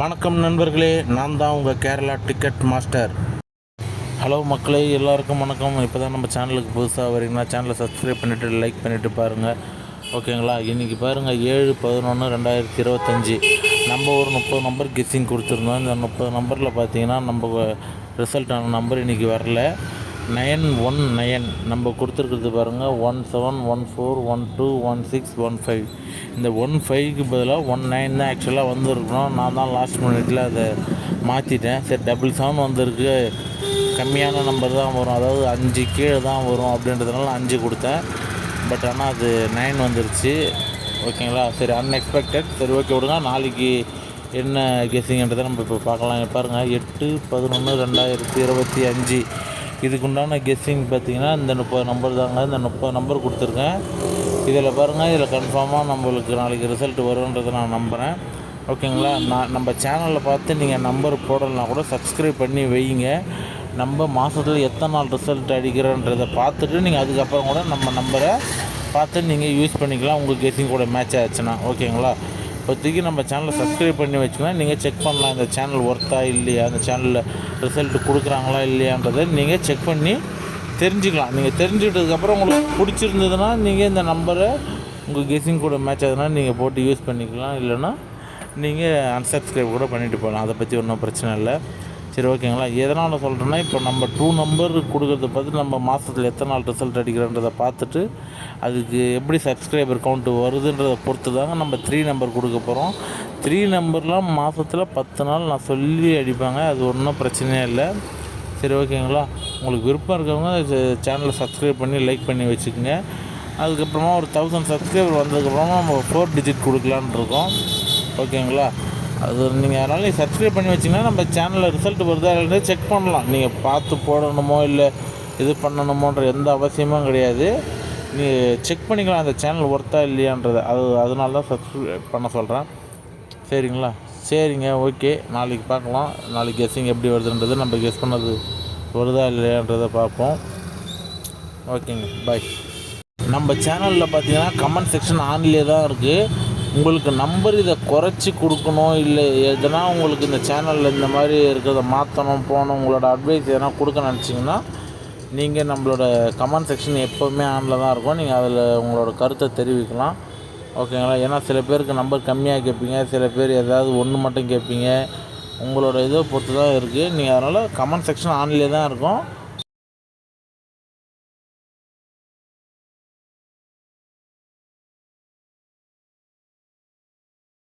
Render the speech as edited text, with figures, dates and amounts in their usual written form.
வணக்கம் நண்பர்களே, நான் தான் உங்கள் கேரளா டிக்கெட் மாஸ்டர். ஹலோ மக்களே, எல்லாருக்கும் வணக்கம். இப்போ தான் நம்ம சேனலுக்கு புதுசாக வரீங்கன்னா சேனலை சப்ஸ்கிரைப் பண்ணிவிட்டு லைக் பண்ணிவிட்டு பாருங்கள், ஓகேங்களா? இன்றைக்கி பாருங்கள், 7/11/2025 நம்ம ஒரு 30 நம்பர் கெஸ்ஸிங் கொடுத்துருந்தோம். இந்த 30 நம்பரில் பார்த்தீங்கன்னா நம்ம ரிசல்ட்டான நம்பர் இன்றைக்கி வரல. 919 நம்ம கொடுத்துருக்குறது பாருங்கள், 1714121615. இந்த 15க்கு பதிலாக 19 தான் ஆக்சுவலாக வந்துருக்கணும். நான் தான் லாஸ்ட் மினிட்டில் அதை மாற்றிட்டேன். சரி, 77 வந்திருக்கு, கம்மியான நம்பர் தான் வரும், அதாவது 5 கீழே தான் வரும் அப்படின்றதுனால 5 கொடுத்தேன். பட் ஆனால் அது 9 வந்துருச்சு, ஓகேங்களா? சரி, அன்எக்ஸ்பெக்டட். சரி, ஓகே விடுங்க. நாளைக்கு என்ன கெஸ்ஸிங்கன்றதை நம்ம இப்போ பார்க்கலாம். பாருங்கள், 8/11/2025 இதுக்குண்டான கெஸ்ஸிங் பார்த்தீங்கன்னா இந்த 30 நம்பர் தாங்க. இந்த 30 நம்பர் கொடுத்துருக்கேன். இதில் பாருங்கள், இதில் கன்ஃபார்மாக நம்மளுக்கு நாளைக்கு ரிசல்ட் வரும்ன்றதை நான் நம்புகிறேன், ஓகேங்களா? நம்ம சேனலில் பார்த்து நீங்கள் நம்பர் போடலைனா கூட சப்ஸ்கிரைப் பண்ணி வைங்க. நம்ம மாதத்தில் எத்தனை நாள் ரிசல்ட் அடிக்கிறோன்றதை பார்த்துட்டு நீங்கள் அதுக்கப்புறம் கூட நம்ம நம்பரை பார்த்து நீங்கள் யூஸ் பண்ணிக்கலாம், உங்கள் கெஸ்ஸிங் கூட மேட்ச் ஆச்சுன்னா, ஓகேங்களா? இப்போதைக்கு நம்ம சேனலை சப்ஸ்கிரைப் பண்ணி வச்சுன்னா நீங்கள் செக் பண்ணலாம், இந்த சேனல் ஒர்த்தா இல்லையா, அந்த சேனலில் ரிசல்ட் கொடுக்குறாங்களா இல்லையான்றதை நீங்கள் செக் பண்ணி தெரிஞ்சுக்கலாம். நீங்கள் தெரிஞ்சுக்கிட்டதுக்கப்புறம் உங்களுக்கு பிடிச்சிருந்ததுன்னா நீங்கள் இந்த நம்பரை உங்கள் கெஸ்ஸிங் கூட மேட்ச் ஆகுதுன்னா நீங்கள் போட்டு யூஸ் பண்ணிக்கலாம். இல்லைன்னா நீங்கள் அன்சப்ஸ்கிரைப் கூட பண்ணிவிட்டு போகலாம், அதை பற்றி ஒன்றும் பிரச்சனை இல்லை. சரி, ஓகேங்களா? எதனால் நான் சொல்கிறேன்னா, இப்போ நம்ம 2 நம்பர் கொடுக்குறத பார்த்து நம்ம மாதத்தில் எத்தனை நாள் ரிசல்ட் அடிக்கிறோன்றதை பார்த்துட்டு அதுக்கு எப்படி சப்ஸ்கிரைபர் கவுண்ட்டு வருதுன்றதை பொறுத்து தாங்க நம்ம 3 நம்பர் கொடுக்க போகிறோம். 3 நம்பர்லாம் மாதத்தில் 10 நாள் நான் சொல்லி அடிப்பாங்க, அது ஒன்றும் பிரச்சனையே இல்லை. சரி, ஓகேங்களா? உங்களுக்கு விருப்பம் இருக்கவங்க சேனலை சப்ஸ்கிரைப் பண்ணி லைக் பண்ணி வச்சுக்கோங்க. அதுக்கப்புறமா ஒரு 1000 சப்ஸ்கிரைபர் வந்ததுக்கப்புறமா நம்ம 4 டிஜிட் கொடுக்கலான்னு இருக்கோம், ஓகேங்களா? அது நீங்கள் அதனால் சப்ஸ்கிரைப் பண்ணி வச்சிங்கன்னா நம்ம சேனலில் ரிசல்ட் வருதா இல்லைன்னு செக் பண்ணலாம். நீங்கள் பார்த்து போடணுமோ இல்லை இது பண்ணணுமோன்ற எந்த அவசியமும் கிடையாது. நீங்கள் செக் பண்ணிக்கலாம் அந்த சேனல் ஒர்த்தா இல்லையான்றது. அதனால தான் சப்ஸ்கிரைப் பண்ண சொல்கிறேன், சரிங்களா? சரிங்க, ஓகே. நாளைக்கு பார்க்கலாம், நாளைக்கு கெஸ்ஸிங் எப்படி வருதுன்றது, நம்ம கெஸ் பண்ணது வருதா இல்லையான்றதை பார்ப்போம், ஓகேங்க. பாய். நம்ம சேனலில் பார்த்தீங்கன்னா கமெண்ட் செக்ஷன் ஆன்லேயே தான் இருக்குது. உங்களுக்கு நம்பர் இதை குறைச்சி கொடுக்கணும், இல்லை எதனா உங்களுக்கு இந்த சேனலில் இந்த மாதிரி இருக்கிறத மாற்றணும் போகணும், உங்களோட அட்வைஸ் எதனா கொடுக்க நினச்சிங்கன்னா நீங்கள் நம்மளோட கமெண்ட் செக்ஷன் எப்போவுமே ஆனில் தான் இருக்கும். நீங்கள் அதில் உங்களோட கருத்தை தெரிவிக்கலாம், ஓகேங்களா? ஏன்னா சில பேருக்கு நம்பர் கம்மியாக கேட்பீங்க, சில பேர் ஏதாவது ஒன்று மட்டும் கேட்பீங்க. உங்களோட இதை பொறுத்து தான் இருக்குது. நீங்கள் அதனால் கமெண்ட் செக்ஷன் ஆன்லேயே தான் இருக்கும்.